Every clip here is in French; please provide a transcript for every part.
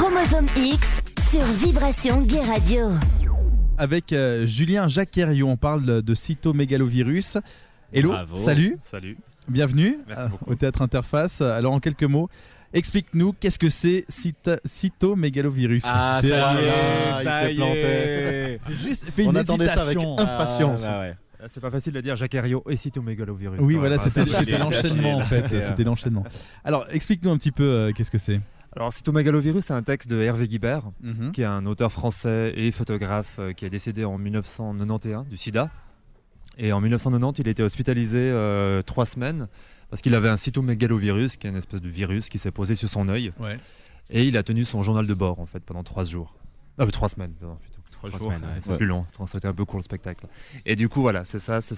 Chromosome X sur Vibration Gay Radio. Avec Julien Jacqueriot, on parle de cytomégalovirus. Hello, Bravo. Salut, bienvenue beaucoup. Au Théâtre Interface. Alors en quelques mots, explique-nous qu'est-ce que c'est cytomégalovirus. Ah, J'ai- ça y est, il ça s'est y planté. est. J'ai juste fait On une attendait ça avec hésitation. impatience. Ah, ouais. C'est pas facile de dire Jacqueriot et cytomégalovirus. Oui, quand voilà, même, hein. c'était C'est l'enchaînement en fait. C'était l'enchaînement. Alors explique-nous un petit peu qu'est-ce que c'est. Alors, cytomégalovirus, c'est un texte de Hervé Guibert, Mhm. qui est un auteur français et photographe qui est décédé en 1991 du sida. Et en 1990, il a été hospitalisé 3 semaines parce qu'il avait un cytomégalovirus, qui est une espèce de virus qui s'est posé sur son œil. Ouais. Et il a tenu son journal de bord en fait pendant 3 jours. 3 semaines, pardon, plutôt. 3 3 jours, semaines, ouais. c'est Ouais. plus long, ça aurait été un peu court le spectacle. Et du coup, voilà, c'est ça, c'est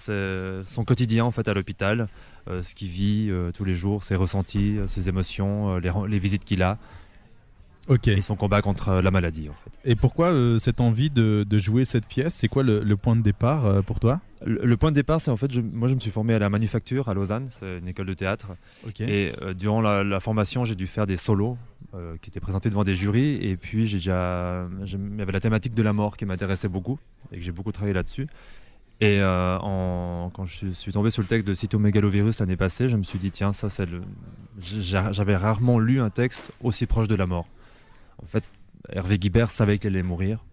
son quotidien en fait à l'hôpital, ce qu'il vit tous les jours, ses ressentis, ses émotions, les visites qu'il a Ok. et son combat contre la maladie en fait. Et pourquoi cette envie de jouer cette pièce? C'est quoi le point de départ pour toi? Le point de départ, c'est en fait, moi je me suis formé à la Manufacture à Lausanne, c'est une école de théâtre. Ok. Et durant la formation, j'ai dû faire des solos qui étaient présentés devant des jurys. Et puis, il y avait la thématique de la mort qui m'intéressait beaucoup et que j'ai beaucoup travaillé là-dessus. Et quand je suis tombé sur le texte de cytomégalovirus l'année passée, je me suis dit, tiens, ça, j'avais rarement lu un texte aussi proche de la mort. En fait, Hervé Guibert savait qu'elle allait mourir.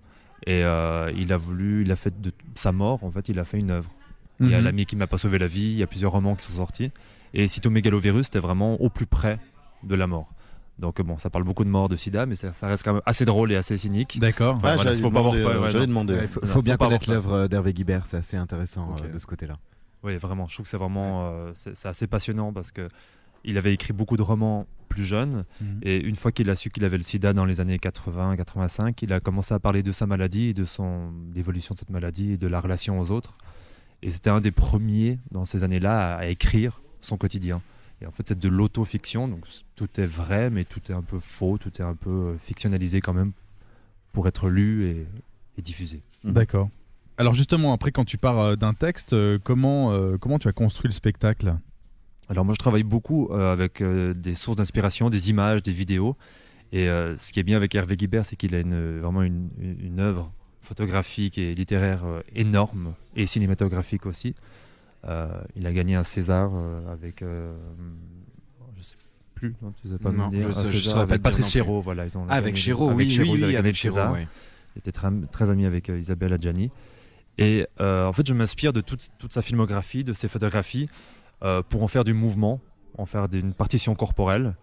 Et il a fait de sa mort, en fait, il a fait une œuvre. Il y a Mhm. L'ami qui m'a pas sauvé la vie, il y a plusieurs romans qui sont sortis. Et cytomégalovirus, c'était vraiment au plus près de la mort. Donc bon, ça parle beaucoup de mort, de sida, mais ça reste quand même assez drôle et assez cynique. D'accord. Enfin, voilà, j'allais faut pas avoir demander, peur, ouais, j'allais non. demander. Il Voilà, faut bien pas avoir connaître peur. l'œuvre d'Hervé Guibert, c'est assez intéressant Ok. de ce côté-là. Oui, vraiment, je trouve que c'est vraiment c'est assez passionnant parce que il avait écrit beaucoup de romans plus jeunes Mhm. et une fois qu'il a su qu'il avait le sida dans les années 80-85, il a commencé à parler de sa maladie et de l'évolution de cette maladie et de la relation aux autres. Et c'était un des premiers dans ces années-là à écrire son quotidien. Et en fait, c'est de l'auto-fiction, donc tout est vrai, mais tout est un peu faux, tout est un peu fictionnalisé quand même pour être lu et diffusé. D'accord. Alors justement, après, quand tu pars d'un texte, comment tu as construit le spectacle? Alors moi je travaille beaucoup avec des sources d'inspiration, des images, des vidéos. Et ce qui est bien avec Hervé Guibert, c'est qu'il a vraiment une œuvre photographique et littéraire énorme et cinématographique aussi. Il a gagné un César avec, je sais plus, non, tu sais pas Non, me dire, je un sais- je César saurais pas avec te dire Patrice non plus. Chéreau, voilà, ils ont Ah, avec gagné- Chéreau, avec Chéreau, ils avaient gagné avec le Chéreau, César. ouais. Il était très ami avec Isabelle Adjani. Et en fait, je m'inspire de toute sa filmographie, de ses photographies, pour en faire du mouvement, en faire une partition corporelle.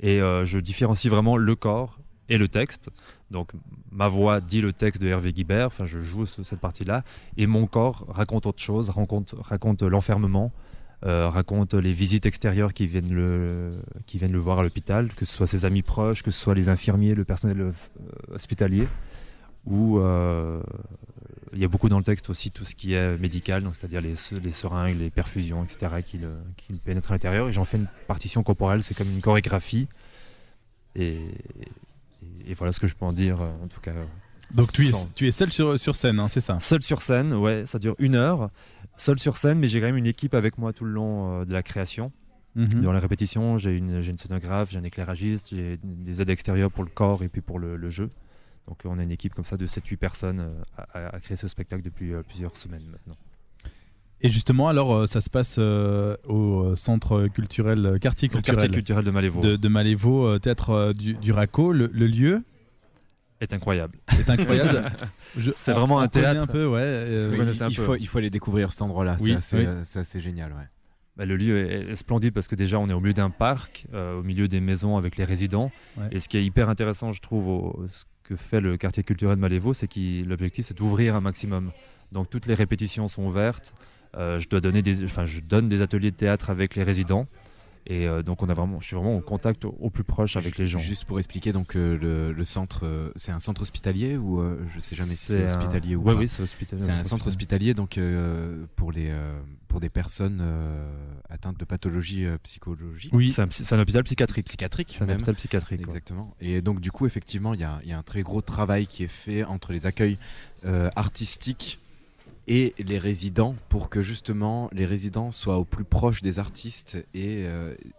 Et je différencie vraiment le corps et le texte. Donc, ma voix dit le texte de Hervé Guibert, enfin, je joue cette partie-là. Et mon corps raconte autre chose, raconte l'enfermement, raconte les visites extérieures qui viennent le voir à l'hôpital, que ce soit ses amis proches, que ce soit les infirmiers, le personnel hospitalier. Où il y a beaucoup dans le texte aussi tout ce qui est médical, donc c'est-à-dire les seringues, les perfusions, etc., qui le pénètrent à l'intérieur. Et j'en fais une partition corporelle, c'est comme une chorégraphie. Et voilà ce que je peux en dire, en tout cas. Donc tu sans- es seul sur scène, hein, c'est ça? Seul sur scène, ouais, ça dure 1 heure. Seul sur scène, mais j'ai quand même une équipe avec moi tout le long de la création. Mhm. Durant les répétitions, j'ai une scénographe, j'ai un éclairagiste, j'ai des aides extérieures pour le corps et puis pour le jeu. Donc on a une équipe comme ça de 7-8 personnes à créer ce spectacle depuis plusieurs semaines maintenant. Et justement, alors ça se passe au centre culturel, quartier Au culturel, quartier culturel de Malévo de Malévo, théâtre du Raco. Le lieu est incroyable. est incroyable. C'est vraiment un connaît théâtre. un peu, ouais. Vous Oui, connaissez un peu. il faut aller découvrir cet endroit-là, Oui, c'est assez génial. Ouais. Bah, le lieu est splendide parce que déjà on est au milieu d'un parc, au milieu des maisons avec les résidents. Ouais. Et ce qui est hyper intéressant, je trouve, ce que fait le quartier culturel de Malévo, c'est que l'objectif c'est d'ouvrir un maximum. Donc toutes les répétitions sont ouvertes. Je donne des ateliers de théâtre avec les résidents. Et donc je suis vraiment en contact au plus proche avec les gens. Juste pour expliquer, donc le centre, c'est un centre hospitalier ou je sais jamais si c'est un- hospitalier ou Ouais, pas. oui, c'est hospitalier. C'est un centre hospitalier donc pour des personnes atteintes de pathologies psychologiques. Oui. C'est un hôpital psychiatrique. Psychiatriques C'est un même. hôpital psychiatrique. Ouais. Exactement. Et donc du coup, effectivement, il y a un très gros travail qui est fait entre les accueils artistiques et les résidents pour que justement les résidents soient au plus proche des artistes et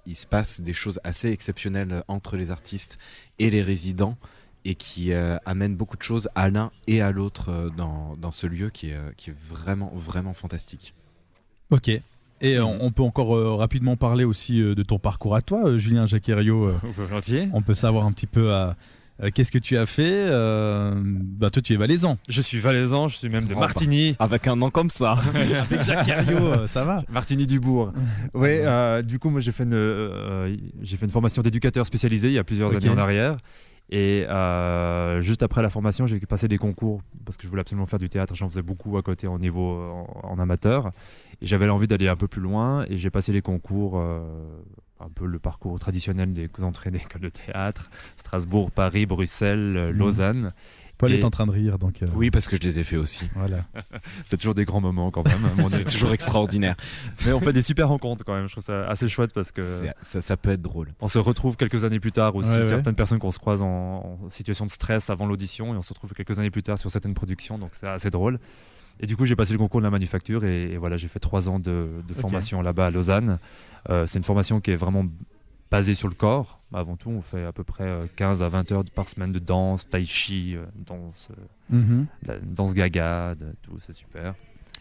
il se passe des choses assez exceptionnelles entre les artistes et les résidents et qui amène beaucoup de choses à l'un et à l'autre dans ce lieu qui est vraiment, vraiment fantastique. Ok. Et on peut encore rapidement parler aussi de ton parcours à toi, Julien Jacquerio. Volontiers. On peut savoir un petit peu qu'est-ce que tu as fait. Toi, tu es valaisan. Je suis valaisan, je suis même de Oh, Martigny. Avec un nom comme ça. Avec Jacquerio, ça va. Martigny du Bourg. Ouais, du coup, moi j'ai fait une formation d'éducateur spécialisé il y a plusieurs années en arrière. Et juste après la formation, j'ai passé des concours parce que je voulais absolument faire du théâtre. J'en faisais beaucoup à côté en amateur. Et j'avais envie d'aller un peu plus loin. Et j'ai passé les concours, un peu le parcours traditionnel des entrées d'école de théâtre. Strasbourg, Paris, Bruxelles, Lausanne. Paul est en train de rire, donc. Oui, parce que je les ai fait aussi. Voilà. C'est toujours des grands moments quand même. C'est toujours extraordinaire. Mais on fait des super rencontres quand même. Je trouve ça assez chouette parce que ça peut être drôle. on se retrouve quelques années plus tard aussi. Ouais, Certaines personnes qu'on se croise en situation de stress avant l'audition et on se retrouve quelques années plus tard sur certaines productions. Donc c'est assez drôle. Et du coup, j'ai passé le concours de la manufacture et voilà, j'ai fait 3 ans de formation là-bas à Lausanne. C'est une formation qui est vraiment basée sur le corps. Avant tout, on fait à peu près 15 à 20 heures par semaine de danse, tai chi, danse gaga, tout, c'est super.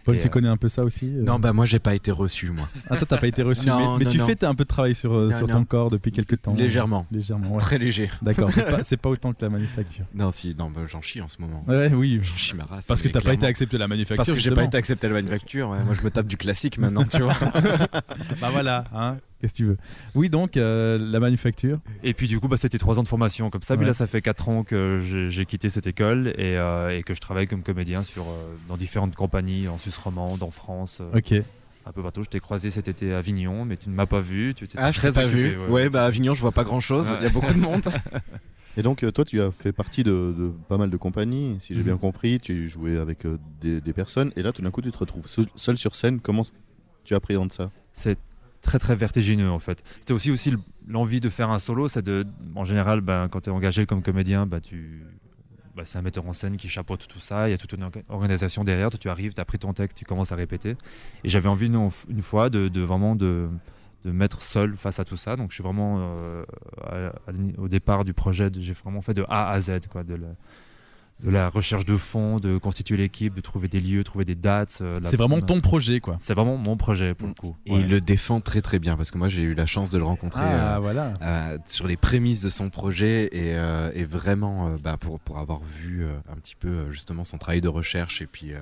Paul, Et, tu connais un peu ça aussi Non, moi j'ai pas été reçu, moi. Ah, toi, t'as pas été reçu. Non, mais non, tu non. fais un peu de travail sur ton corps depuis quelques temps. Légèrement. Légèrement, ouais. Très léger. D'accord, c'est pas autant que la manufacture. Non, j'en chie en ce moment. Ouais, oui. J'en chie ma race. Parce que mais t'as pas été clairement. accepté à la manufacture. Parce que j'ai pas justement. été accepté à la manufacture. Ouais. Moi, je me tape du classique maintenant, tu vois. Bah voilà, hein. Qu'est-ce que tu veux. Oui, donc, la manufacture. Et puis du coup, c'était 3 ans de formation comme ça. Mais Ouais. là, ça fait 4 ans que j'ai quitté cette école et que je travaille comme comédien dans différentes compagnies en Suisse romande, en France, Ok. un peu partout. Je t'ai croisé cet été à Avignon, mais tu ne m'as pas vu. Tu étais Je très t'ai pas occupé. vu. Ouais, à Avignon, je vois pas grand chose. Il y a beaucoup de monde. Et donc, toi, tu as fait partie de pas mal de compagnies, si j'ai bien compris. Tu jouais avec des personnes, et là, tout d'un coup, tu te retrouves seul sur scène. Comment tu appréhendes ça? C'est très très vertigineux en fait. C'était aussi l'envie de faire un solo. En général, quand tu es engagé comme comédien, c'est un metteur en scène qui chapeaute tout ça. Il y a toute une organisation derrière. Toi, tu arrives, tu as pris ton texte, tu commences à répéter. Et j'avais envie une fois de vraiment de mettre seul face à tout ça. Donc je suis vraiment au départ du projet, j'ai vraiment fait de A à Z, quoi, de la recherche de fonds, de constituer l'équipe, de trouver des lieux, trouver des dates. C'est vraiment ton projet, quoi. C'est vraiment mon projet pour le coup. Et il le défend très très bien parce que moi j'ai eu la chance de le rencontrer Voilà. sur les prémices de son projet et vraiment pour avoir vu un petit peu justement son travail de recherche et puis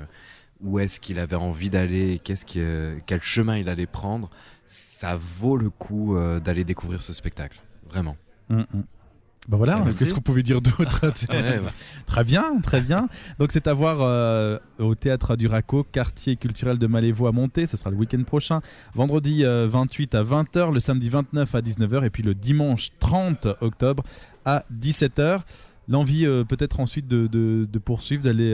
où est-ce qu'il avait envie d'aller, quel chemin il allait prendre, ça vaut le coup d'aller découvrir ce spectacle, vraiment. Bah voilà, Merci. qu'est-ce qu'on pouvait dire d'autre? Ouais. Très bien, très bien. Donc c'est à voir au Théâtre du Raco, quartier culturel de Malévo à Monter. Ce sera le week-end prochain, vendredi 28 à 20h, le samedi 29 à 19h et puis le dimanche 30 octobre à 17h. L'envie peut-être ensuite de poursuivre, d'aller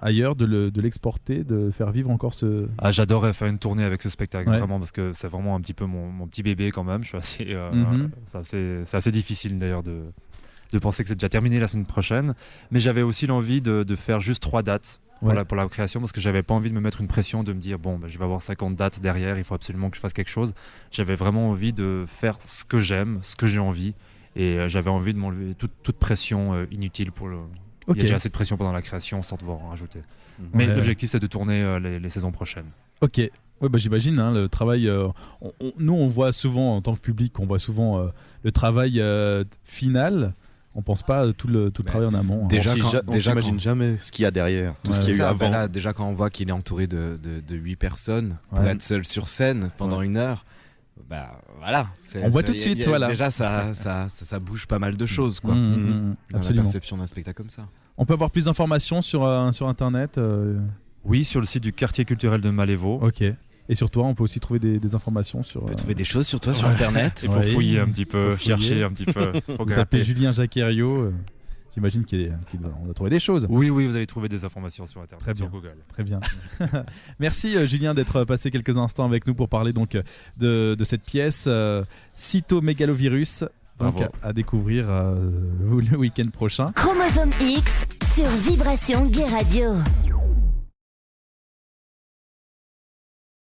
ailleurs, de l'exporter, de faire vivre encore ce... Ah, j'adorerais faire une tournée avec ce spectacle, Ouais. vraiment, parce que c'est vraiment un petit peu mon petit bébé quand même. Je suis assez, Mhm. c'est assez difficile d'ailleurs de penser que c'est déjà terminé la semaine prochaine. Mais j'avais aussi l'envie de faire juste 3 dates pour, Ouais. pour la création, parce que j'avais pas envie de me mettre une pression, de me dire je vais avoir 50 dates derrière, il faut absolument que je fasse quelque chose. J'avais vraiment envie de faire ce que j'aime, ce que j'ai envie. Et j'avais envie de m'enlever toute pression inutile pour le... Ok. Il y a déjà assez de pression pendant la création sans devoir en rajouter. Mais Ouais. l'objectif, c'est de tourner les saisons prochaines. Ok. Ouais, j'imagine, hein, le travail. Nous, on voit souvent, en tant que public, on voit souvent le travail final. On pense pas à tout le travail en amont. hein. Déjà, On s'imagine jamais ce qu'il y a derrière, tout ce Ouais, qu'il y a eu Ça, avant. là, déjà quand on voit qu'il est entouré de 8 personnes pour Ouais. être seul sur scène pendant 1 heure, voilà. On voit tout de suite, voilà. Déjà, ça bouge pas mal de choses, quoi. Mmh, Dans la absolument. perception d'un spectacle comme ça. On peut avoir plus d'informations sur Internet. Oui, sur le site du quartier culturel de Malévo. Ok. Et sur toi, on peut aussi trouver des informations sur. On peut trouver des choses sur toi sur Internet. Il faut Ouais. fouiller un petit peu, Faut fouiller. chercher un petit peu. Faut Vous tapez gratter. Julien Jacquerio. J'imagine qu'on va trouver des choses. Oui, vous allez trouver des informations sur Internet, Très sur bien. Google. Très bien. Merci Julien d'être passé quelques instants avec nous pour parler donc de cette pièce Cytomégalovirus, donc Bravo. à découvrir le week-end prochain. Chromosome X sur Vibration Gay Radio.